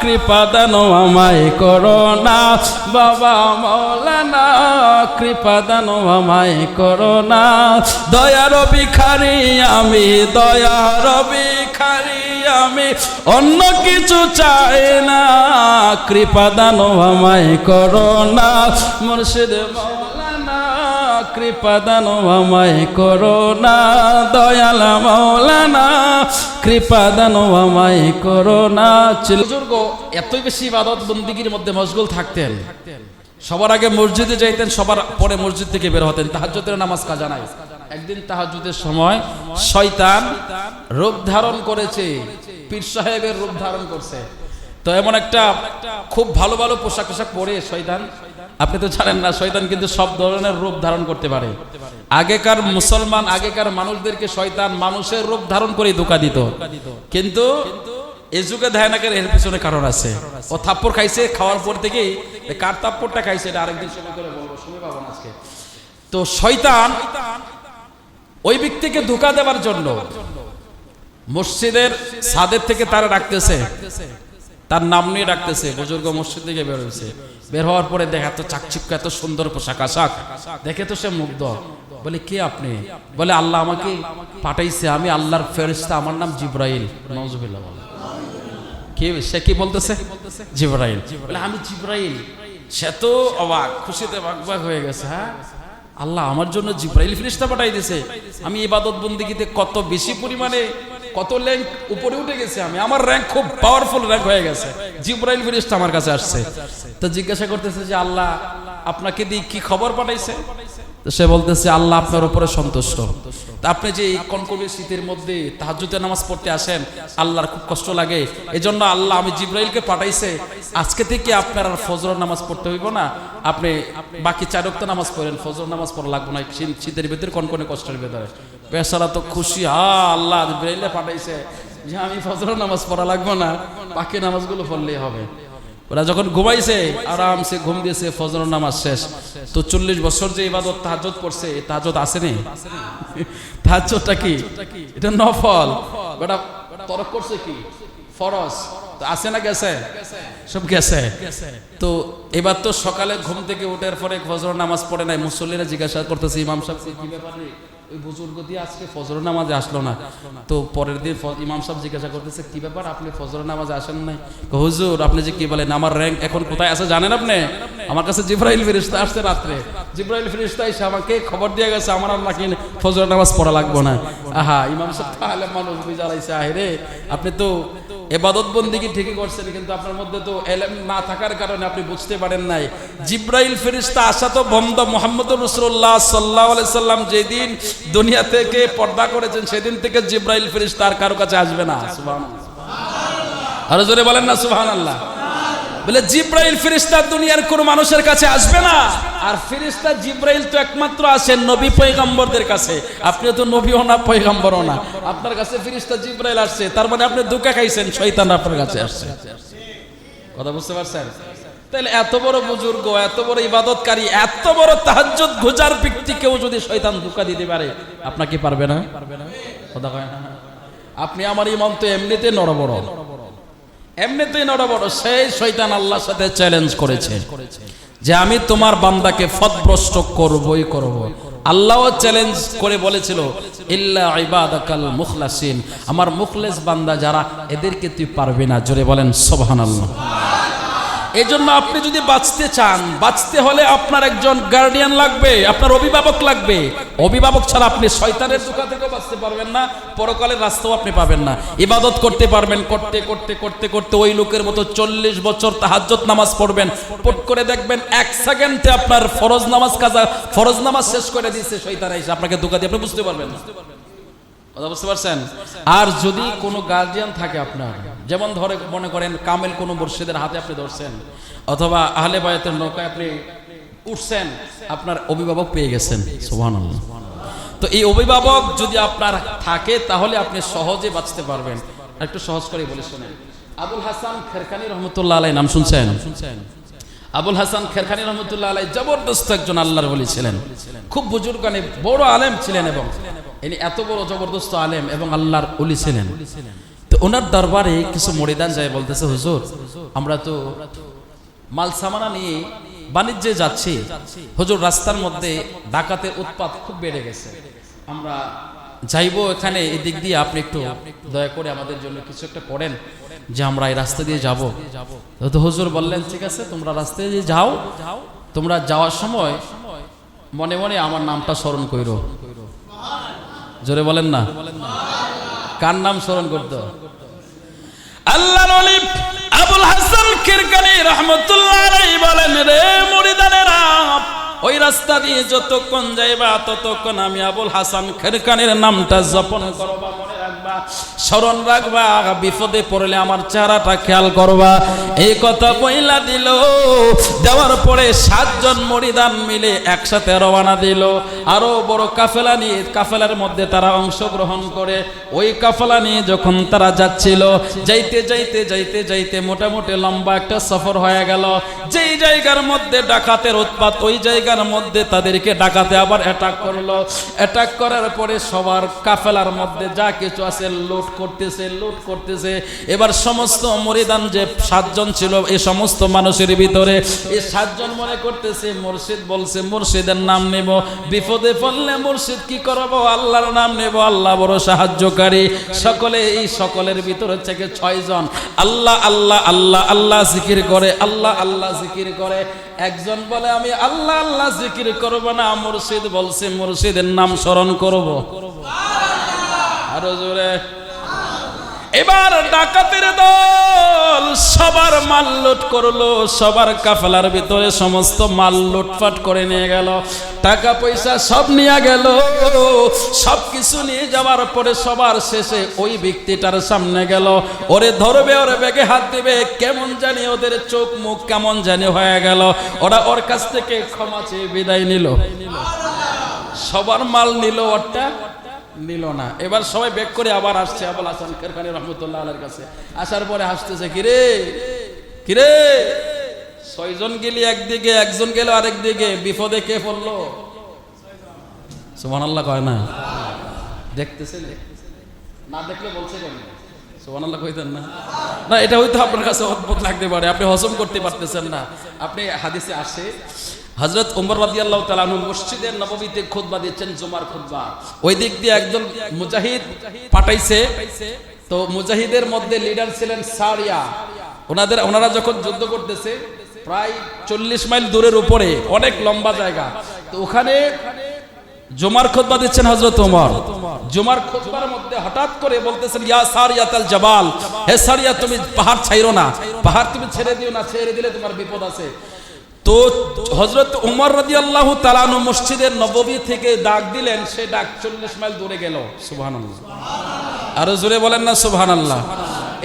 কৃপা দান আমায় করো না, বাবা মাওলানা কৃপা দান আমায় করো না। দয়ার ভিখারি আমি, দয়ার ভিখারি আমি, অন্য কিছু চাই না, কৃপা দান আমায় করো না। মুর্শিদ মাওলানা কৃপা দান আমায় করো না, দয়াল মাওলানা কৃপা দান আমায় করো না। বুজুর্গ এতই বেশি ইবাদত বন্দিগির মধ্যে মশগুল থাকতেন, সবার আগে মসজিদে যাইতেন, সবার পরে মসজিদ থেকে বের হতেন, তাহাজ্জুদের নামাজ কাজা নাই। একদিন তাহাজ্জুদের সময় শয়তান রূপ ধারণ করেছে, পীর সাহেবের রূপ ধারণ করছে। তো এমন একটা খুব ভালো ভালো পোশাক আশাক পরে শয়তান, আপনি তো জানেন না শয়তান কিন্তু সব ধরনের রূপ ধারণ করতে পারে। আগেকার মুসলমান, আগেকার মানুষদেরকে শয়তান মানুষের রূপ ধারণ করে ধোঁকা দিত, কিন্তু এই যুগে ধায়নাকের এর পিছনে কারণ আছে। ও থাপ্পড় খাইছে, খাওয়ার পর থেকেই কার থাপ্পড়টা খাইছে এটা আরেকদিন সময় করে বলবো, সময় পাবো না আজকে। তো শয়তান ওই ব্যক্তিকে ধোঁকা দেওয়ার জন্য মসজিদের ছাদের থেকে তারা ডাকতেছে, তার নাম নিয়ে ডাকতেছে। বুজুর্গ মসজিদ থেকে বের হয়েছে, বের হওয়ার পরে দেখে এত চাকচিক্য, এত সুন্দর পোশাক আশাক দেখে তো সে মুগ্ধ। বলে কে আপনি? বলে আল্লাহ আমাকে পাঠাইছে, আমি আল্লাহর ফেরেশতা, আমার নাম জিবরাইল। নাউজুবিল্লাহ। বলে কে? সে কি বলতেছে? জিবরাইল। বলে আমি জিবরাইল। সে তো অবাক, খুশিতে বাকবাক হয়ে গেছে। হ্যাঁ, আল্লাহ আমার জন্য জিবরাইল ফেরেশতা পাঠাই দিয়েছে। আমি ইবাদত বন্দেগীতে কত বেশি পরিমাণে, কত র্যাঙ্ক উপরে উঠে গেছে, আমি আমার র্যাঙ্ক খুব পাওয়ারফুল র্যাঙ্ক হয়ে গেছে, জিবরাইল ফেরেশতা আমার কাছে আসছে। তো জিজ্ঞাসা করতেছে যে আল্লাহ আপনাকে দিয়ে কি খবর পাঠাইছে? তো সে বলতেছে আল্লাহ আপনার উপরে সন্তুষ্ট। তা আপনি যে এই কনকনে শীতের মধ্যে তাহাজ্জুদের নামাজ পড়তে আসেন, আল্লাহর খুব কষ্ট লাগে, এজন্য আল্লাহ আমি জিবরাইলকে পাঠাইছে, আজকে থেকে আপনার আর ফজর নামাজ পড়তে হইব না, আপনি বাকি 4 ওয়াক্ত নামাজ পড়েন, ফজর নামাজ পড়া লাগবে না শীতের ভিতরে, কনকনে কষ্টের ভিতরে। বেচারা তো খুশি, আল্লাহ জিবরাইলে পাঠাইছে যে আমি ফজর নামাজ পড়া লাগবে না, বাকি নামাজগুলো পড়লেই হবে। ওরা যখন ঘুমাইছে আরামসে ঘুম দিয়েছে, ফজর নামাজ শেষ। তো 40 বছর যে ইবাদত তাহাজ্জুদ করছে, তাহাজ্জুদ আসেনি। তাহাজ্জুদটা কি? এটা নফল। বেটা তরক করছে কি? ফরজ। তো আসে না গেছে? সব গেছে। তো এবার তো সকালে ঘুম থেকে উঠার পরে ফজর নামাজ পড়ে নাই, মুসল্লিরা জিজ্ঞাসা করতেছে ইমাম সাহেব কি ব্যাপার রে, ওই বুজুর্গ দিয়ে আজকে ফজর নামাজে আসলো না। তো পরের দিন ইমাম সাহেব জিজ্ঞাসা করতেছে কি ব্যাপার, আপনি ফজর নামাজে আসেন নাই? হুজুর আপনি যে কি বলেন, আমার র্যাঙ্ক এখন কোথায় আছে জানেন আপনি? আমার কাছে জিবরাইল ফেরেশতা আসছে রাত্রে, জিবরাইল ফেরেশতা এসে আমাকে খবর দিয়ে গেছে আমার আর নাকি ফজর নামাজ পড়া লাগবে না। আহা, ইমাম সাহেব তাহলে মানুষ বুঝাইছে, আরে আপনি তো ইবাদত বন্দেগী ঠিকই করছেন, কিন্তু আপনার মধ্যে তো ইলম না থাকার কারণে আপনি বুঝতে পারেন নাই। জিবরাইল ফেরেশতা আসা তো বন্ধ। মুহাম্মদুর রাসূলুল্লাহ সাল্লাল্লাহু আলাইহি সাল্লাম যেদিন দুনিয়া থেকে পর্দা করেছেন, সেদিন থেকে জিবরাইল ফেরেশতা আর কারো কাছে আসবে না। সুবহানাল্লাহ। আরো জোরে বলেন না সুবহানাল্লাহ। বলে জিবরাইল ফেরেশতা দুনিয়ার কোন মানুষের কাছে আসবে না। আর ফেরেশতা জিবরাইল তো একমাত্র আসেন নবী পয়গম্বরদের কাছে। আপনিও তো নবীও না, পয়গম্বরও না, আপনার কাছে ফেরেশতা জিবরাইল আসছে, তার মানে আপনি ধোঁকা খাইছেন, শয়তান আপনার কাছে আসছে। কথা বুঝতে পারছেন? তাহলে এত বড় বুজুর্গ, এত বড় ইবাদতকারী, এত বড় তাহাজ্জুদ গুজার ব্যক্তিকেও যদি শয়তান ধোঁকা দিতে পারে, আপনাকে পারবে না? কথা কয় না? আপনি আমার ইমাম তো এমনিতে নড়বড়, এমনিতেই নড়বড়, সেই শয়তান আল্লাহর সাথে চ্যালেঞ্জ করেছে যে আমি তোমার বান্দাকে পথভ্রষ্ট করবই করব। আল্লাহও চ্যালেঞ্জ করে বলেছিল ইল্লা ইবাদাকাল মুখলাসিন, আমার মুখলেস বান্দা যারা, এদেরকে তুই পারবি না। জোরে বলেন সুবহানাল্লাহ। এজন্য আপনি যদি বাঁচতে চান, বাঁচতে হলে আপনার একজন গার্ডিয়ান লাগবে, আপনার অভিভাবক লাগবে। অভিভাবক ছাড়া আপনি শয়তানের ধোঁকা থেকেও বাঁচতে পারবেন না, পরকালের রাস্তাও আপনি পাবেন না। ইবাদত করতে পারবেন, করতে করতে করতে করতে ওই লোকের মতো 40 বছর তাহাজ্জুদ নামাজ পড়বেন, পট করে দেখবেন 1 সেকেন্ডে আপনার ফরজ নামাজ কাজা, ফরজ নামাজ শেষ করে দিয়েছে শয়তান এসে আপনাকে ধোঁকা দিয়ে, আপনি বুঝতে পারবেন না। কথা বুঝতে পারছেন? আর যদি কোনো গার্জিয়ান থাকে আপনার, যেমন ধরে মনে করেন কামেল কোনো মুর্শিদের হাতে আপনি ধরছেন, অথবা আহলে বায়াতের নৌকায় আপনি উঠছেন, আপনার অভিভাবক পেয়ে গেছেন। সুবহানাল্লাহ। তো এই অভিভাবক যদি আপনার থাকে তাহলে আপনি সহজে বাঁচতে পারবেন। একটু সহজ করে বলে শোনেন। আবুল হাসান খেরখানী রহমতুল্লাহ আলাইহি নাম শুনছেন? আবুল হাসান খেরখানী রহমতুল্লাহ আলাইহি জবরদস্ত একজন আল্লাহর ওলি ছিলেন, খুব বুজুর্গানে বড় আলেম ছিলেন, এবং ইনি এত বড় জবরদস্ত আলেম এবং আল্লাহর ওলি ছিলেন। তো ওনার দরবারে কিছু মুরিদান যায়, বলতেছে হুজুর আমরা তো মাল সামানা নিয়ে বাণিজ্যে যাচ্ছি, হুজুর রাস্তার মধ্যে ডাকাতের উৎপাত খুব বেড়ে গেছে, আমরা যাইবো এখানে, এদিক দিয়ে আপনি একটু দয়া করে আমাদের জন্য কিছু একটা করেন যে আমরা এই রাস্তা দিয়ে যাব। তো হুজুর বললেন ঠিক আছে তোমরা রাস্তায় দিয়ে যাও, তোমরা যাওয়ার সময় মনে মনে আমার নামটা স্মরণ কইরো। জোরে বলেন না, কার নাম স্মরণ করতে? আল্লাহর ওলি আবুল হাসান কিরকানি রাহমাতুল্লাহ আলাইহি বলেন, রে মুরিদানেরা ওই রাস্তা দিয়ে যতক্ষণ যাইবা ততক্ষণ আমি আবুল হাসান কিরকানির নামটা জপন করবা, মনে রাখবা, স্মরণ রাখবা, বিপদে পড়লে আমার চেহারাটা খেয়াল করবা। এই কথা কইলা দিল। দেওয়ার পরে 7 জন মুরিদান মিলে একসাথে রওনা দিল, আরো বড় কাফেলা নিয়ে, কাফেলার মধ্যে তারা অংশগ্রহণ করে ওই কাফেলা নিয়ে যখন তারা যাচ্ছিল, যাইতে যাইতে যাইতে যাইতে মোটামুটি লম্বা একটা সফর হয়ে গেল। যেই জায়গার মধ্যে ডাকাতের উৎপাত, ওই জায়গার মধ্যে তাদেরকে ডাকাতে আবার অ্যাটাক করলো। অ্যাটাক করার পরে সবার কাফেলার মধ্যে যা কিছু আছে লুট করতেছে। এবার সমস্ত মুরিদান যে 7 জন ছিল, এই সমস্ত মানুষের ভিতরে এই 7 জন মনে করতেছে মুর্শিদ বলছে মুর্শিদের নাম নেব, বিপদে পড়লে মুর্শিদ কি করব, আল্লাহর নাম নেব, আল্লাহ বড় সাহায্যকারী। সকলে এই সকলের ভিতরে থেকে 6 জন আল্লাহ আল্লাহ আল্লাহ আল্লাহ জিকির করে, আল্লাহ আল্লাহ জিকির করে। একজন বলে আমি আল্লাহ আল্লাহ জিকির করব না, মুর্শিদ বলছে মুর্শিদের নাম স্মরণ করব। আরো জোরে। এবার ডাকাতের দল সবার মাল লুট করলো, সবার কাফেলার ভিতরে সমস্ত মাল লুটপাট করে নিয়ে গেল, টাকা পয়সা সব নিয়ে গেল। সব কিছু নিয়ে যাওয়ার পরে সবার শেষে ওই ব্যক্তিটার সামনে গেল, ওরে ধরবে, ওরে ব্যাগে হাত দিবে, কেমন জানি ওদের চোখ মুখ কেমন জানি হয়ে গেল। ওরা ওর কাছ থেকে ক্ষমা চেয়ে বিদায় নিল, সবার মাল নিল, ওরটা নিল না। এবার সবাই বেক করে আবার আসছে আবুল হাসান কিরকানি রহমতুল্লাহ আলাইহির কাছে। আসার পরে হাসতেছে, কিরে কিরে 6 জন গেলি একদিকে, একজন গেল আরেক দিকে, বিপদে কে পড়লো? সুবহানাল্লাহ কয় না? দেখতেছেন না, দেখলে বলছে কেন সুবহানাল্লাহ কইতেন না? না, এটা হয়তো আপনার কাছে অদ্ভুত লাগতে পারে, আপনি হজম করতে পারতেছেন না। আপনি হাদিসে আসে হযরত ওমর রাদিয়াল্লাহু তাআলা আনহু মসজিদের নববীতে খুতবা দিচ্ছেন, জুমার খুতবা। ওই দিক দিয়ে একজন মুজাহিদ পাঠাইছে, তো মুজাহিদের মধ্যে লিডার ছিলেন সারিয়া। ওনারা যখন যুদ্ধ করতেছে প্রায় 40 মাইল দূরের উপরে, অনেক লম্বা জায়গা, তো ওখানে জুমার খুতবা দিচ্ছেন হযরত ওমর। জুমার খুতবার মধ্যে হঠাৎ করে বলতেছেন, ইয়া সারিয়াতাল জাবাল, হে সারিয়া তুমি পাহাড় ছাইরো না, পাহাড় তুমি ছেড়ে দিও না, ছেড়ে দিলে তোমার বিপদ আছে। তো হযরত ওমর রাদিয়াল্লাহু তাআলা আনহু মসজিদের নববী থেকে ডাক দিলেন, সে ডাক 40 মাইল দূরে গেল। সুবহানাল্লাহ, আরো জোরে বলেন না সুবহানাল্লাহ।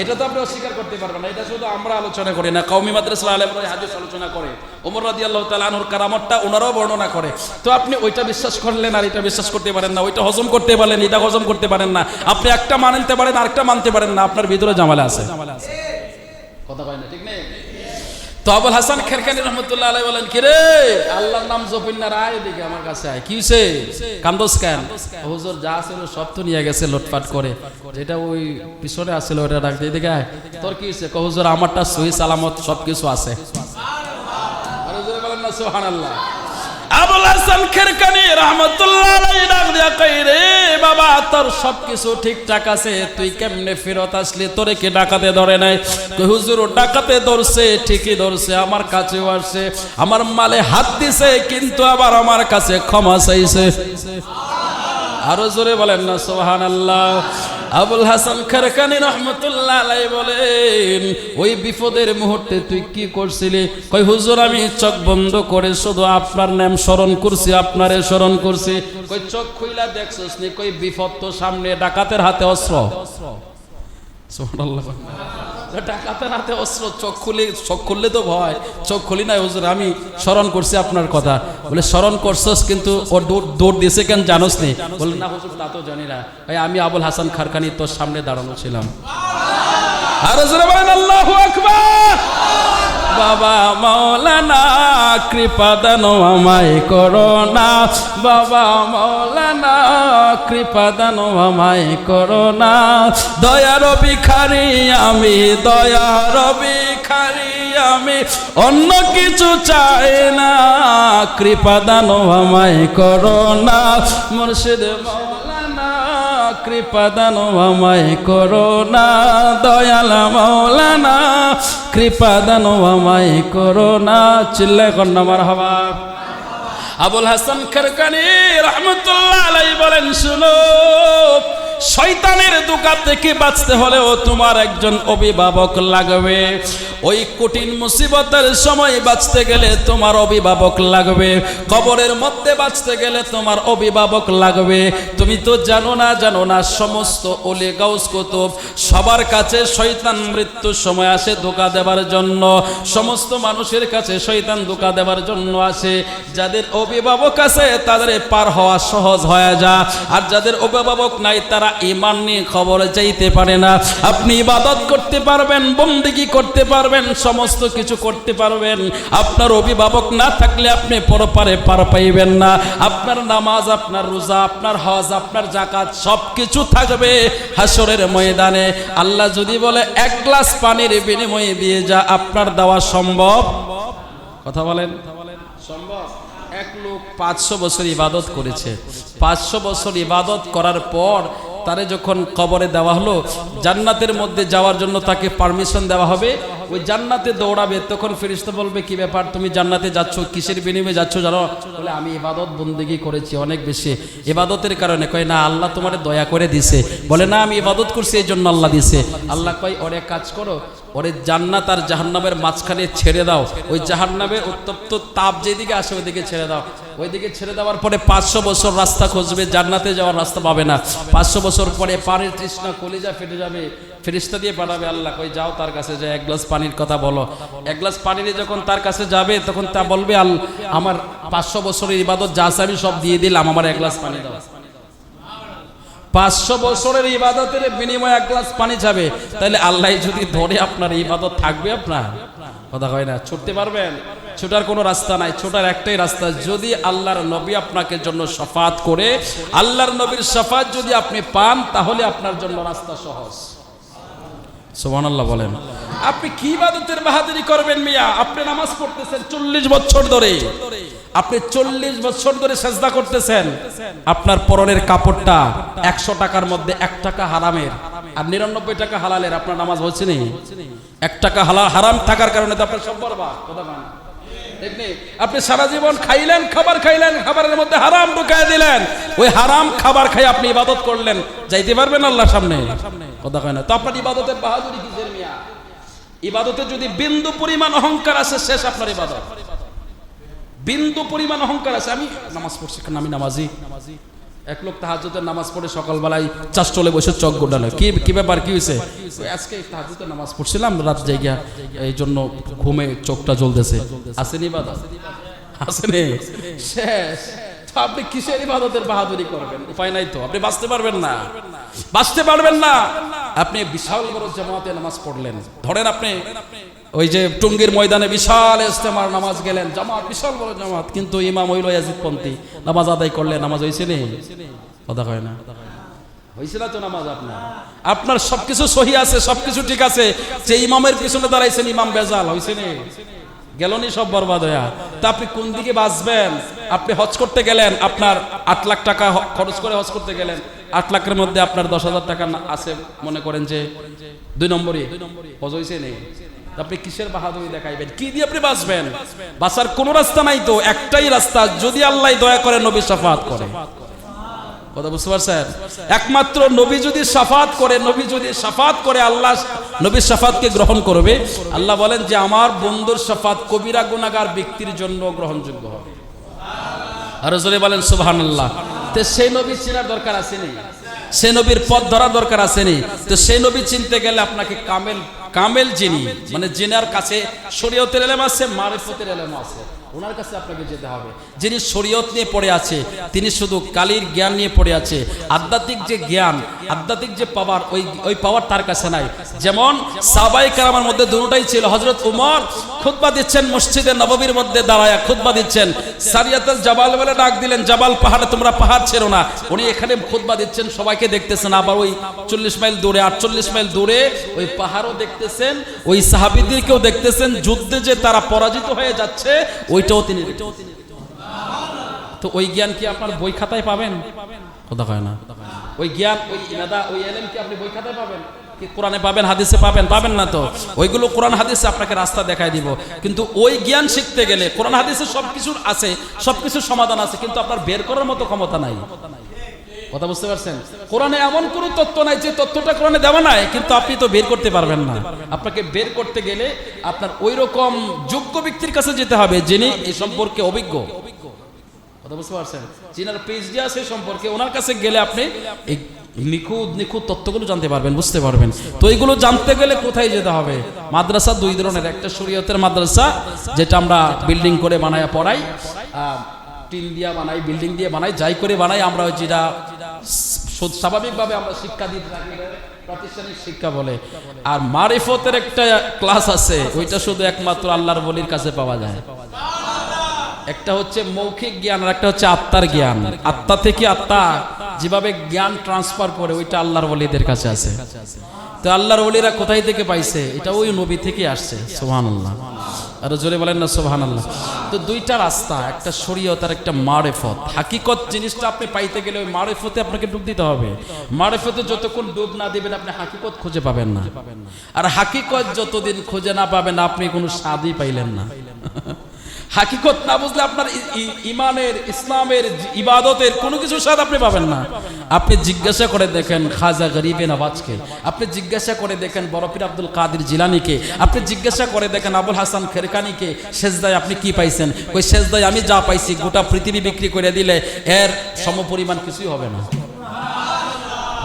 এটা তো আপনি অস্বীকার করতে পারবেন না, এটা শুধু আমরা আলোচনা করি না, কওমি মাদ্রাসার আলেমরা হাদিস আলোচনা করে, ওমর রাদিয়াল্লাহু তাআলা আনহুর কারামতটা ওনারাও বর্ণনা করে। তো আপনি ওইটা বিশ্বাস করলেন আর এটা বিশ্বাস করতে পারেন না, ওইটা হজম করতে পারেন, এটা হজম করতে পারেন না, আপনি একটা মানতে পারেন আরেকটা মানতে পারেন না, আপনার ভিতরে ঝামেলা আছে। কথা কয় না, ঠিক নেই? তো আবুল হাসান কিরকানি রহমতুল্লাহ আলাইহি বলেন, কি রে আল্লাহর নাম জপিন না, রায় দিকে আমার কাছে আয়। কি হইছে, কান্দোস কেন? হুজুর যা ছিল সব তো নিয়ে গেছে লুটপাট করে, যেটা ওই পিছনে আছিল ওটা ডাক দিয়ে দিকে আয়। তোর কি হইছে? হুজুর আমারটা সহি সালামত সব কিছু আছে। আর হুজুর বলেন না সুবহানাল্লাহ। আবুল হাসান কিরকানি রাহমাতুল্লাহ আলাইহি ডাক দিয়া কই, রে বাবা তোর সবকিছু ঠিকঠাক আছে, তুই কেমনে ফেরত আসলি? তোরে কি ডাকাতে ধরে নাই? কই হুজুর ডাকাতে ধরছে, ঠিকই ধরছে, আমার কাছেও আসছে, আমার মালে হাত দিছে, কিন্তু আবার আমার কাছে ক্ষমা চাইছে। আরো জোরে বলেন না সুবহানাল্লাহ। আবুল হাসান কিরকানি রাহমাতুল্লাহ আলাইহি বলেন, ওই বিপদের মুহূর্তে তুই কি করছিলি? কই হুজুর আমি চোখ বন্ধ করে শুধু আপনার নাম স্মরণ করছি, আপনারে স্মরণ করছি। কই চোখ খুইলা দেখছস নি? কই বিপদ তো সামনে, ডাকাতের হাতে অস্ত্র। সুবহানাল্লাহ, ডাকাতের হাতে অস্ত্র, চোখ খুললে তো ভয়, চোখ খুলি নাই হুজুর, আমি স্মরণ করছি আপনার কথা। বলে স্মরণ করছস, কিন্তু ও দৌড় দিয়েছে কেন জানোস নি? বলে না হুজুর তা তো জানি না, ভাই আমি আবুল হাসান কিরকানি তোর সামনে দাঁড়ানো ছিলাম। আর হুজুর বলেন আল্লাহু আকবার। বাবা মাওলানা কৃপা দান আমায় করো না, বাবা মাওলানা কৃপা দান আমায় করো না। দয়ার ভিখারি আমি, দয়ার ভিখারি আমি, অন্য কিছু চাই না, কৃপা দান আমায় করো না। মুর্শিদ মাওলানা কৃপা দান আমায় করো না, দয়াল মাওলানা কৃপা দান আমায় করো না। চিল্লায় কন্যা মারহাবা। আবুল হাসান খারকানি রহমতুল্লাহ আলাইহি বলেন, শুনো, শয়তানের দোকা থেকে বাঁচতে হলেও তোমার একজন অভিভাবক লাগবে। ওই কঠিন মুসিবতের সময় বাঁচতে গেলে তোমার অভিভাবক লাগবে। কবরের মধ্যে বাঁচতে গেলে তোমার অভিভাবক লাগবে। তুমি তো জানো না সমস্ত ওলি গাউস কুতুব সবার কাছে শয়তান মৃত্যুর সময় আসে ধোঁকা দেবার জন্য। সমস্ত মানুষের কাছে শয়তান ধোঁকা দেবার জন্য আসে। যাদের অভিভাবক আছে তাদের পার হওয়া সহজ হয়ে যায়, আর যাদের অভিভাবক নাই তারা ঈমান নিয়ে খবরে যাইতে পারে না। আপনি ইবাদত করতে পারবেন, বন্দেগী করতে পারবেন, সমস্ত কিছু করতে পারবেন, আপনার অভিভাবক না থাকলে আপনি পরপারে পার পাইবেন না। আপনার নামাজ, আপনার রোজা, আপনার হজ, আপনার যাকাত সবকিছু থাকবে হাসরের ময়দানে। আল্লাহ যদি বলে এক গ্লাস পানির বিনিময়ে দিয়ে যা, আপনার দেওয়া সম্ভব? কথা বলেন, সম্ভব? এক লোক 500 বছর ইবাদত করেছে। 500 বছর ইবাদত করার পর তারে যখন কবরে দেওয়া হলো, জান্নাতের মধ্যে যাওয়ার জন্য তাকে পারমিশন দেওয়া হবে। ওই জান্নাতে দৌড়াবে, তখন ফেরেশতা বলবে, কি ব্যাপার, তুমি জান্নাতে যাচ্ছ, কিসের বিনিময়ে যাচ্ছ জানো? বলে, আমি ইবাদত বন্দেগী করেছি অনেক বেশি, ইবাদতের কারণে। কয়, না, আল্লাহ তোমারে দয়া করে দিছে। বলে, না, আমি ইবাদত করছি এই জন্য আল্লাহ দিছে। আল্লাহ কয়, ওরে কাজ করো, ওরে জান্নাত আর জাহান্নামের মাঝখানে ছেড়ে দাও। ওই জাহান্নামের উত্তপ্ত তাপ যেদিকে আসে ওইদিকে ছেড়ে দাও। ওইদিকে ছেড়ে দেওয়ার পরে 500 বছর রাস্তা খুঁজবে, জান্নাতে যাওয়ার রাস্তা পাবে না। 500 বছর পরে পানির তৃষ্ণা কলিজা ফেটে যাবে, ফেরেশতা দিয়ে পাঠাবে। আল্লাহ কই, যাও তার কাছে, যে এক গ্লাস পানির কথা বলো। এক গ্লাস পানি নিয়ে যখন তার কাছে যাবে, তখন তা বলবে, আমার 500 বছরের ইবাদত যা আছে আমি সব দিয়ে দিলাম, আমার এক গ্লাস পানি দাও। 500 বছরের ইবাদতের বিনিময়ে এক গ্লাস পানি যাবে। তাহলে আল্লাহ যদি ধরে, আপনার ইবাদত থাকবে? আপনার কথা হয় না। ছুটতে পারবেন? ছোটার কোনো রাস্তা নাই, ছোটার একটাই রাস্তা, যদি আল্লাহর নবী আপনাকে জন্য শাফাত করে, আল্লাহর নবীর শাফাত যদি আপনি পান, তাহলে আপনার জন্য রাস্তা সহজ। সুবহানাল্লাহ বলেন। আপনি কি ইবাদতের বাহাদুরি করবেন মিয়া? আপনি নামাজ পড়তেছেন 40 বছর ধরে, আপনি 40 বছর ধরে সেজদা করতেছেন, আপনার পরনের কাপড়টা 100 টাকার মধ্যে 1 টাকা হারামের আর 99 টাকা হালালের, আপনার নামাজ হচ্ছে না? 1 টাকা হারাম থাকার কারণে তো আপনার সব বরবাদ। কথা বলেন, ঠিক নেই? আপনি সারা জীবন খাইলেন, খাবার খাইলেন, খাবারের মধ্যে হারাম ঢুকায় দিলেন, ওই হারাম খাবার খাই আপনি ইবাদত করলেন, যাইতে পারবেন আল্লাহর সামনে? কথা কয় না। তো আপনার ইবাদতের বাহাদুরি কিসের মিয়া? ইবাদতে যদি বিন্দু পরিমাণ অহংকার আছে, শেষ আপনার ইবাদত। বিন্দু পরিমাণ অহংকার আছে, আমি নামাজ পড়ছি, আমি নামাজি। এক লোক তাহাজ্জুদের নামাজ পড়ে সকালবেলায় চাষটলে বসে চোখ গোডালো। কি ব্যাপার, কি হয়েছে? আজকে তাহাজ্জুদের নামাজ পড়ছিলাম, রাত জায়গা, এই জন্য ঘুমে চোখটা জ্বলতেছে। আসেনি ইবাদত? আসেনি? শেষ। তো আপনি কিসের ইবাদতের বাহাদুরি করবেন? উপায় নাই তো, আপনি বাঁচতে পারবেন না, বাঁচতে পারবেন না। আপনি বিশাল বড় জামাতে নামাজ পড়লেন, ধরেন আপনি ওই যে টুঙ্গির ময়দানে বিশাল ইজতেমার নামাজ গেলেন, জামাত, বিশাল বড় জামাত, কিন্তু ইমাম হইল ইয়াজিদপন্থী, নামাজ আদায় করলেন, নামাজ হয়েছে নি? কথা কয় না। হয়েছে না তো নামাজ? আপনার সবকিছু সহি আছে, সবকিছু ঠিক আছে, যে ইমামের পিছনে দাঁড়াইছেন ইমাম বেজাল, হয়েছে নি? গেলনি সব বরবাদ হইয়া। তা আপনি কোন দিকে বাঁচবেন? আপনি হজ করতে গেলেন, আপনার 8 লাখ টাকা খরচ করে হজ করতে গেলেন, 8 লাখের মধ্যে আপনার 10,000 টাকা আছে, মনে করেন যে 2 নম্বরই হজ হয়েছে নেই। আপনি কিসের বাহাদুরি দেখাইবেন? কি দিয়ে আপনি বাঁচবেন? বাঁচার কোনো রাস্তা নাই তো, একটাই রাস্তা, যদি আল্লাহ দয়া করে, নবী শাফাত করে। কথা বুঝতে পারছেন? একমাত্র নবী যদি শাফাত করে, নবী যদি শাফাত করে, আল্লাহ নবীর শাফাতকে গ্রহণ করবে। আল্লাহ বলেন যে আমার বন্ধুর শাফাত কবিরা গুনাহগার ব্যক্তির জন্য গ্রহণযোগ্য হবে। আর রাসূল বলেন সুবহানাল্লাহ। তো সেই নবী চিনার দরকার আছে নি? সেই নবীর পথ ধরার দরকার আছে নি? তো সেই নবী চিনতে গেলে আপনাকে কামেল যিনি, মানে জিনার কাছে শরীয়তের ইলম আছে, মারিফতের ইলম আছে। ওনার কাছে আপনাকে যেতে হবে। যিনি শরীয়ত নিয়ে পড়ে আছে, তিনি শুধু কালির জ্ঞান নিয়ে পড়ে আছে, আধ্যাত্মিক যে জ্ঞান, আধ্যাত্মিক যে পাওয়ার, ওই পাওয়ার তার কাছে নাই। যেমন সাহাবায়ে কেরামের মধ্যে দুটোই ছিল। হযরত উমর খুতবা দিচ্ছেন মসজিদে নববীর মধ্যে দাঁড়ায়া খুতবা দিচ্ছেন, সারিয়াতুল জাবাল বলে ডাক দিলেন, জাবাল পাহাড়ে তোমরা পাহাড় ছেড়ো না। উনি এখানে খুতবা দিচ্ছেন, সবাইকে দেখতেছেন। আবার ওই 40 মাইল দূরে, 48 মাইল দূরে ওই পাহাড়ও দেখতেছেন, ওই সাহাবীদেরকেও দেখতেছেন। যুদ্ধে যে তারা পরাজিত হয়ে যাচ্ছে ওইটাও তিনি। তো ওই জ্ঞান কি আপনার বই খাতায় পাবেন? কথা কয় না। ওই জ্ঞান, ওই ইনাদা, ওই ইলম কি আপনি বই খাতায় পাবেন? কি কোরআনে পাবেন, হাদিসে পাবেন? পাবেন না। তো ওইগুলো কোরআন হাদিসে আপনাকে রাস্তা দেখায় দিব, কিন্তু ওই জ্ঞান শিখতে গেলে কোরআন হাদিসে সবকিছুর আছে, সবকিছুর সমাধান আছে, কিন্তু আপনার বের করার মতো ক্ষমতা নাই। কথা বুঝতে পারছেন? কোরআনে এমন কোনো তথ্য নাই যে তথ্যটা কোরআনে দেওয়া নাই, কিন্তু আপনি তো বের করতে পারবেন না। আপনাকে বের করতে গেলে আপনার ওই রকম যোগ্য ব্যক্তির কাছে যেতে হবে যিনি এই সম্পর্কে অভিজ্ঞ। কথা বুঝতে পারছেন? যিনার পিএইচডি আছে সম্পর্কে, ওনার কাছে গেলে আপনি এই নিখুঁত তথ্যগুলো জানতে পারবেন, বুঝতে পারবেন। তো এইগুলো জানতে গেলে কোথায় যেতে হবে? মাদ্রাসা দুই ধরনের, একটা শরীয়তের মাদ্রাসা যেটা আমরা বিল্ডিং করে বানায় পড়াই, টিন দিয়া বানাই, বিল্ডিং দিয়ে বানাই, যাই করে বানাই আমরা, যেটা স্বাভাবিকভাবে আমরা শিক্ষা দিতে থাকি, প্রাতিষ্ঠানিক শিক্ষা বলে। আর মারিফতের একটা ক্লাস আছে, ওইটা শুধু একমাত্র আল্লাহর ওলির কাছে পাওয়া যায়। একটা হচ্ছে মৌখিক জ্ঞান আর একটা হচ্ছে আত্মার জ্ঞান। আত্মা থেকে আত্মা যেভাবে জ্ঞান ট্রান্সফার করে, ওইটা আল্লাহর ওলিদের কাছে আছে। তো আল্লাহর ওলিরা কোথায় থেকে পাইছে? এটা ওই নবী থেকে আসছে। সুবহানাল্লাহ, আরো জোরে বলেন না সুবহানাল্লাহ। তো দুইটা রাস্তা, একটা শরীয়ত আর একটা মারিফত। হাকিকত জিনিসটা আপনি পাইতে গেলে ওই মারিফতে আপনাকে ডুব দিতে হবে। মারিফতে যতক্ষণ ডুব না দিবেন আপনি হাকিকত খুঁজে পাবেন না। আর হাকিকত যতদিন খুঁজে না পাবেন আপনি কোনো স্বাদই পাইলেন না। হাকিকত না বুঝলে আপনার ইমানের, ইসলামের, ইবাদতের কোনো কিছু স্বাদ আপনি পাবেন না। আপনি জিজ্ঞাসা করে দেখেন খাজা গরিবে নওয়াজকে, আপনি জিজ্ঞাসা করে দেখেন বড় পীর আব্দুল কাদের জিলানীকে, আপনি জিজ্ঞাসা করে দেখেন আবুল হাসান খেরকানিকে, সেজদায় আপনি কি পাইছেন? ওই সেজদায় আমি যা পাইছি গোটা পৃথিবী বিক্রি করে দিলে এর সমপরিমাণ কিছুই হবে না।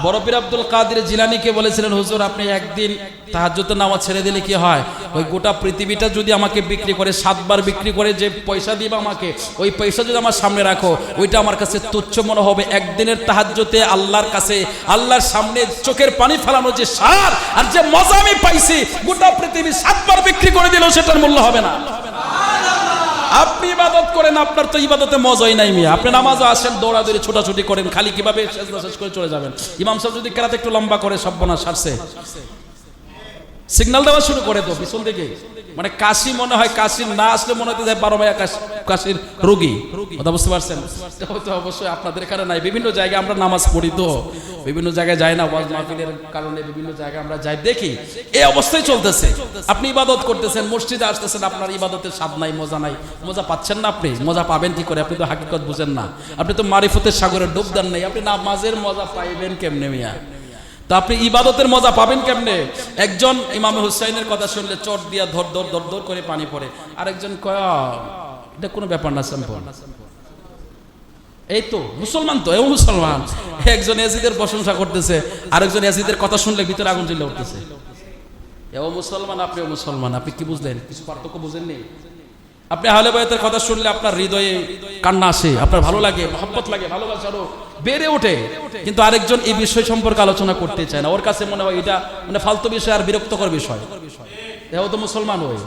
বড় পীর আব্দুল কাদের জিলানীকে বলেছিলেন, হুজুর আপনি একদিন তাহাজ্জুদের নামাজ ছেড়ে দিলে কি হয়? ওই গোটা পৃথিবীটা যদি আমাকে বিক্রি করে 7 বার বিক্রি করে যে পয়সা দিবা আমাকে, ওই পয়সা যদি আমার সামনে রাখো, ওইটা আমার কাছে তুচ্ছ মনে হবে। একদিনের তাহাজ্জুদে আল্লাহর কাছে, আল্লাহর সামনে চোখের পানি ফেলানো যে সার আর যে মজা আমি পাইছি, গোটা পৃথিবী 7 বার বিক্রি করে দিলেও সেটার মূল্য হবে না। আপনি ইবাদত করেন, আপনার তো ইবাদতে মজাই নাই মিয়া। আপনি নামাজে আসেন, দৌড়াদৌড়ি ছোটাছুটি করেন, খালি কিভাবে সেজদা শেষ করে চলে যাবেন। ইমাম সাহেব যদি কেরাত একটু লম্বা করে সর্বনাশ সারছে, সিগন্যাল দেওয়া শুরু করে তো পিছন থেকে, মানে কাশি মনে হয়, কাশি না আসলে মনে হতে যায় 12 মায়া কাশির রোগী। কথা বুঝতে পারছেন? হয়তো অবশ্যই আপনাদের এখানে নাই। বিভিন্ন জায়গায় আমরা নামাজ পড়ি, তো বিভিন্ন জায়গায় যাই না, ওয়াজ মাহফিলের কারণে বিভিন্ন জায়গায় আমরা যাই, দেখি এই অবস্থায় চলতেছে। আপনি ইবাদত করতেছেন, মসজিদে আসতেছেন, আপনার ইবাদতের স্বাদ নাই, মজা নাই। মজা পাচ্ছেন না। আপনি মজা পাবেন কি করে? আপনি তো হাকিকত বুঝেন না, আপনি তো মারিফতের সাগরে ডুব দেন নাই। আপনি নামাজের মজা পাইবেন কেমনে মিয়া? তা আপনি ইবাদতের মজা পাবেন কেমনে? একজন ইমাম হুসাইনের কথা শুনলে চট দিয়া ধর ধর ধর ধর করে পানি পড়ে, আরেকজন কয় এটা কোনো ব্যাপার না, সিম্পল। এই তো মুসলমান, তো এও মুসলমান। একজন ইয়াজিদের প্রশংসা করতেছে, আরেকজন ইয়াজিদের কথা শুনলে ভিতরে আগুন জ্বলে উঠতেছে। এও মুসলমান, আপনিও মুসলমান। আপনি কি বুঝলেন? কিছু পার্থক্য বুঝেননি? আপনি আহলে বায়তের কথা শুনলে আপনার হৃদয়ে কান্না আসে, আপনার ভালো লাগে, মহব্বত লাগে, ভালোবাসারও বেড়ে ওঠে। কিন্তু আরেকজন এই বিষয় সম্পর্কে আলোচনা করতে চায় না, ওর কাছে মনে হয় এটা মানে ফালতু বিষয় আর বিরক্তকর বিষয়। এও তো মুসলমান, ওই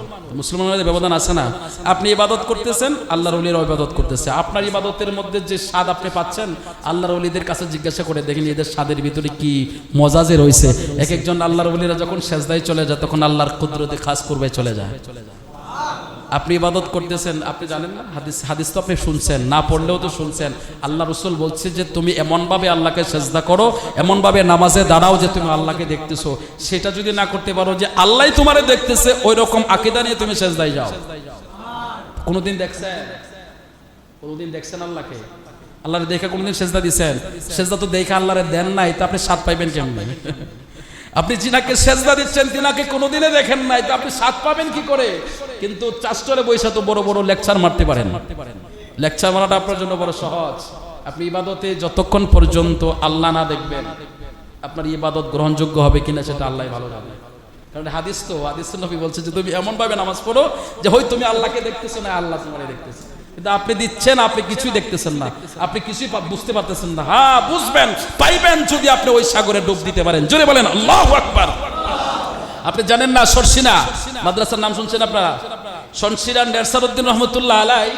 মুসলমানের ব্যবধান আছে না? আপনি ইবাদত করতেছেন, আল্লাহর ওলিরা ইবাদত করতেছে। আপনার ইবাদতের মধ্যে যে স্বাদ আপনি পাচ্ছেন, আল্লাহর ওলিদের কাছে জিজ্ঞাসা করে দেখেন এদের স্বাদের ভিতরে কি মজা যে রয়েছে। এক একজন আল্লাহর ওলিরা যখন সেজদায় চলে যায়, তখন আল্লাহর কুদরতে খাস করবে চলে যায়। আপনি ইবাদত করতেছেন, আপনি জানেন না? হাদিস তো আপনি শুনছেন, না পড়লেও তো শুনছেন। আল্লাহ রাসূল বলছে যে তুমি এমনভাবে আল্লাহকে সেজদা করো, এমনভাবে নামাজে দাঁড়াও যে তুমি আল্লাহকে দেখতেছো। সেটা যদি না করতে পারো যে আল্লাহ তোমারে দেখতেছে, ওই রকম আকীদা নিয়ে তুমি সেজদায় যাও। কোনোদিন দেখছেন? কোনোদিন দেখছেন আল্লাহকে? আল্লাহরে দেখে কোনোদিন সেজদা দিয়েছেন? সেজদা তো দেখে আল্লাহরে দেন নাই, তা আপনি স্বাদ পাইবেন কেমনে? আপনি যিনাকে সেজদা দিচ্ছেন তিনাকে কোনোদিনে দেখেন নাই, তো আপনি স্বাদ পাবেন কি করে? কিন্তু চাষটলে বৈশা তো বড় বড় লেকচার মারতে পারেন। লেকচার মারাটা আপনার জন্য বড় সহজ। আপনি ইবাদতে যতক্ষণ পর্যন্ত আল্লাহ না দেখবেন, আপনার ইবাদত গ্রহণযোগ্য হবে কিনা সেটা আল্লাহ ভালো জানে। কারণ হাদিস নবী বলছে যে তুমি এমন ভাবে নামাজ পড়ো যে হয় তুমি আল্লাহকে দেখতেছো না আল্লাহ তোমারে দেখতেছে। কিন্তু আপনি দিচ্ছেন, আপনি কিছুই দেখতেছেন না, আপনি কিছুই বুঝতে পারতেছেন না। হ্যাঁ, বুঝবেন পাইবেন যদি আপনি ওই সাগরে ডুব দিতে পারেন। জোরে বলেন আল্লাহু আকবার। আপনি জানেন না সরসিনা মাদ্রাসার নাম শুনছেন আপনারা? সরসিনা নেসারউদ্দিন রহমতুল্লাহ আলাই,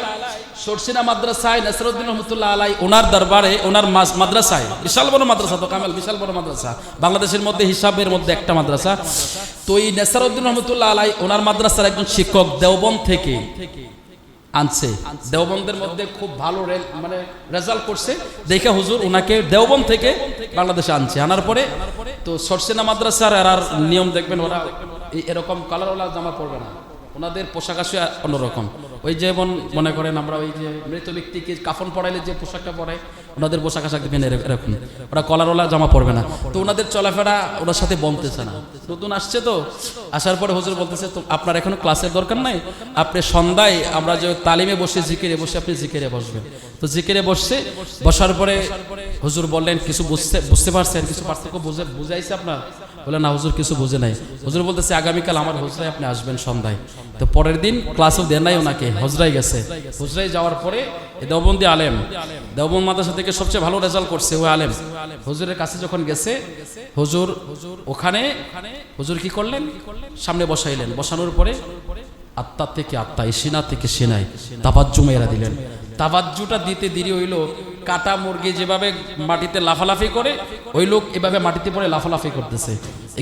সরসিনা মাদ্রাসায় নেসারউদ্দিন রহমতুল্লাহ আলাই ওনার দরবারে, ওনার মাদ্রাসায়, বিশাল বড় মাদ্রাসা তো কামেল, বিশাল বড় মাদ্রাসা, বাংলাদেশের মধ্যে হিসাবের মধ্যে একটা মাদ্রাসা। তো এই নেসারউদ্দিন রহমতুল্লাহ আলাই ওনার মাদ্রাসার একজন শিক্ষক দেওবন্দ থেকে আনছে। দেওবন্দের মধ্যে খুব ভালো মানে রেজাল্ট করছে দেখে হুজুর ওনাকে দেওবন্দ থেকে বাংলাদেশে আনছে। আনার পরে তো সরসিনা মাদ্রাসার আর নিয়ম দেখবেন, ওরা এরকম কালারওয়ালা জামা পরবে না, ওনাদের পোশাক আসে অন্যরকম। ওই যেমন মনে করেন আমরা ওই যে মৃত ব্যক্তিকে কাফন পরাইলে যে পোশাকটা পরে, ওনাদের পোশাক আশাক দেখবেন এরকম, ওরা কলারওয়ালা জামা পরবে না। তো ওনাদের চলাফেরা ওনার সাথে বলতেছে না, নতুন আসছে তো। আসার পরে হুজুর বলতেছে তো আপনার এখনো ক্লাসের দরকার নাই, আপনি সন্ধ্যায় আমরা যে তালিমে বসে জিকিরে বসে আপনি জিকিরে বসবেন। তো জিকিরে বসার পরে হুজুর বললেন কিছু বুঝতে পারছেন, কিছু পার্থক্য বুঝাইছে আপনার? বলে না হুজুর কিছু বুঝে নাই। হুজুর বলতেছে আগামীকাল আমার হুজরায় আপনি আসবেন সন্ধ্যায়। তো পরের দিন ক্লাসও দেন নাই ওনাকে, হুজরায় গেছে। হুজরায় যাওয়ার পরে দেওবন্দি আলেম, দেওবন্দ মাদ্রাসা থেকে সবচেয়ে ভালো রেজাল্ট করছে ওই আলেম, হুজুরের কাছে যখন গেছে হুজুর ওখানে হুজুর কি করলেন, সামনে বসাইলেন। বসানোর পরে আত্মা থেকে আত্মায়, সিনা থেকে সিনায় তাবাজ্জু মেয়েরা দিলেন। তাবাজ্জুটা দিতে দেরি হইল, কাটা মুরগি যেভাবে মাটিতে লাফালাফি করে ওই লোক এভাবে মাটিতে পড়ে লাফালাফি করতেছে।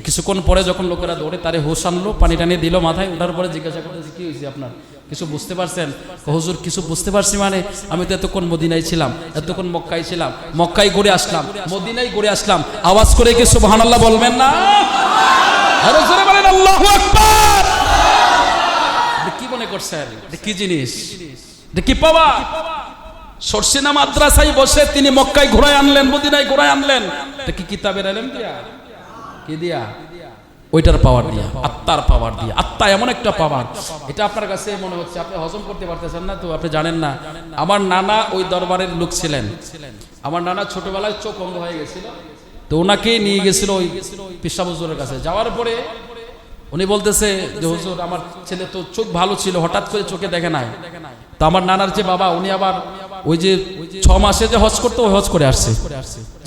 কিছুক্ষণ পরে যখন লোকেরা দৌড়ে তারে হোশ আনলো, পানি টানিয়ে দিল মাথায়। ওঠার পরে জিজ্ঞাসা করতেছে কি হয়েছে আপনার, কিছু বুঝতে পারছেন? হুজুর কিছু বুঝতে পারছি মানে আমি তো এতক্ষণ মদিনায় ছিলাম, এতক্ষণ মক্কায় ছিলাম, মক্কায় ঘুরে আসলাম, মদিনায় ঘুরে আসলাম। আওয়াজ করে কি সুবহানাল্লাহ বলবেন না? আরো জোরে বলেন আল্লাহু আকবার। কি মনে করছেন কি জিনিস, কি পাওয়া? সরসিনা মাদ্রাসায় বসে তিনি মক্কায় ঘোরায় আনলেন, মদিনায় ঘোরায় আনলেন। কি কিতাবের এলেম দিয়া, কি দিয়া? ওইটার পাওয়ার দিয়া, আত্মার পাওয়ার দিয়া। আত্মা এমন একটা পাওয়ার, এটা আপনার কাছে মনে হচ্ছে আপনি হজম করতে পারতেছেন না, তো আপনি জানেন না। আমার নানা ওই দরবারের লোক ছিলেন। আমার নানা ছোটবেলায় চোখ অন্ধ হয়ে গেছিল, তো ওনাকে নিয়ে গেছিল ওই পিসা হুজুরের কাছে। যাওয়ার পরে উনি বলতেছে যে হুজুর আমার ছেলে তো চোখ ভালো ছিল, হঠাৎ করে চোখে দেখে নাই। তো আমার নানার যে বাবা উনি আবার ওই যে 6 মাসে যে হজ করতে, ওই হজ করে আসছে।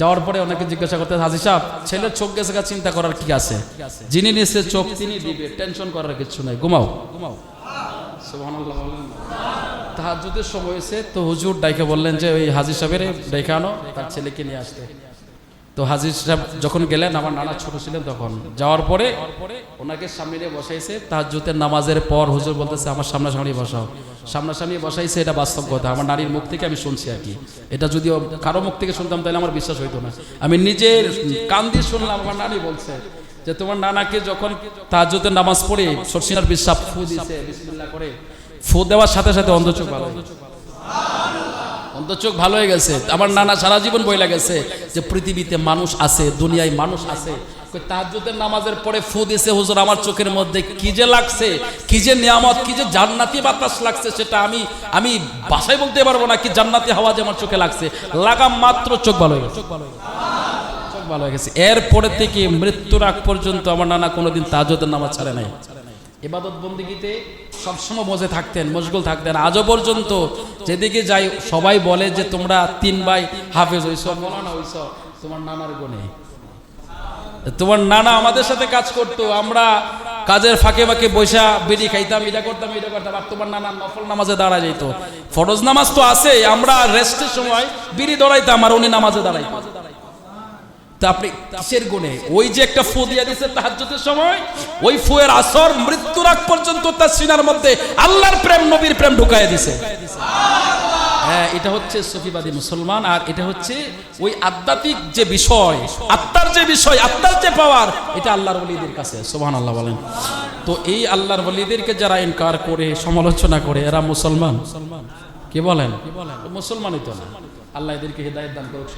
যাওয়ার পরে ওনাকে জিজ্ঞাসা করতে, হাজী সাহেব ছেলের চোখ গেছে, চিন্তা করার কি আছে? যিনি নিচ্ছে চোখ তিনি দিবে, টেনশন করার কিছু নাই, ঘুমাও। সুবহানাল্লাহ বলেন। তাহাজ্জুদের সময় হয়েছে, তো হুজুর ডাইকে বললেন যে ওই হাজী সাহেবের ডাইকে আনো, তার ছেলেকে নিয়ে আসতে। তো হাজী সাহেব যখন গেলেন, আমার নানা ছোট ছিলেন তখন, যাওয়ার পরে ওনাকে সামনে নিয়ে বসাইছে। তাহাজ্জুদের নামাজের পর হুজুর বলতেছে আমার সামনাসামনি বসাও। সামনাসামনি বসাইছে, এটা বাস্তব কথা, আমার নারীর মুখ থেকে আমি শুনছি আর কি। এটা যদিও কারো মুখ থেকে শুনতাম তাহলে আমার বিশ্বাস হইতো না, আমি নিজের কান দিয়ে শুনলাম। আমার নানি বলছে যে তোমার নানাকে যখন তাহাজ্জুদের নামাজ পড়ে সরসিনার বিশ্বাস ফু দিছে, বিসমিল্লাহ করে ফু দেওয়ার সাথে সাথে অন্ধচোখ ভালো হয়ে গেছে, অন্ধচোখ ভালো হয়ে গেছে। আমার নানা সারা জীবন বইলা গেছে যে পৃথিবীতে মানুষ আছে, দুনিয়ায় মানুষ আছে। তাহাজ্জুদের নামাজের পরে ফু দিছে, হুজুর আমার চোখের মধ্যে কি যে লাগছে, কি যে নিয়ামত, কি যে জান্নাতি বাতাস লাগছে, সেটা আমি ভাষায় বলতে পারবো না। কি জান্নাতি হাওয়া যে আমার চোখে লাগছে, লাগাম মাত্র চোখ ভালো হয়ে গেছে, চোখ ভালো হয়ে গেছে। এরপরে থেকে মৃত্যুর আগ পর্যন্ত আমার নানা কোনোদিন তাহাজ্জুদের নামাজ ছাড়ে নাই। ইবাদত বন্দেগীতে সবসময় মজে থাকতেন, মশগুল থাকতেন। আজও পর্যন্ত যেদিকে যাই সবাই বলে যে তোমরা 3 ভাই হাফেজ হইছ, মৌলানা হইছ তোমার নানার গুণে। তোমার নানা আমাদের সাথে কাজ করতো, আমরা কাজের ফাঁকে ফাঁকে বৈশা বিড়ি খাইতাম, এটা করতাম। আর তোমার নানা নফল নামাজে দাঁড়া যেত। ফরজ নামাজ তো আছে, আমরা রেস্টের সময় বিড়ি দৌড়াইতাম আর উনি নামাজে দাঁড়াইতাম। তা আপনি কিসের গুণে? ওই যে একটা ফু দিয়া দিছে তাহাজ্জুদের সময়, ওই ফুয়ের আসর মৃত্যুর আগ পর্যন্ত তার সিনার মধ্যে আল্লাহর প্রেম, নবীর প্রেম ঢুকাইয়া দিছে। হ্যাঁ, এটা হচ্ছে সুফিবাদী মুসলমান। আর এটা হচ্ছে ওই আধ্যাত্মিক যে বিষয়, আত্মার যে বিষয়, আত্মার যে পাওয়ার, এটা আল্লাহর ওলিদের কাছে। সুবহানাল্লাহ বলেন। তো এই আল্লাহর ওলিদেরকে যারা ইনকার করে, সমালোচনা করে, এরা মুসলমান? কি বলেন? মুসলমানই তো না। আল্লাহ এদেরকে হিদায়াত দান করুক।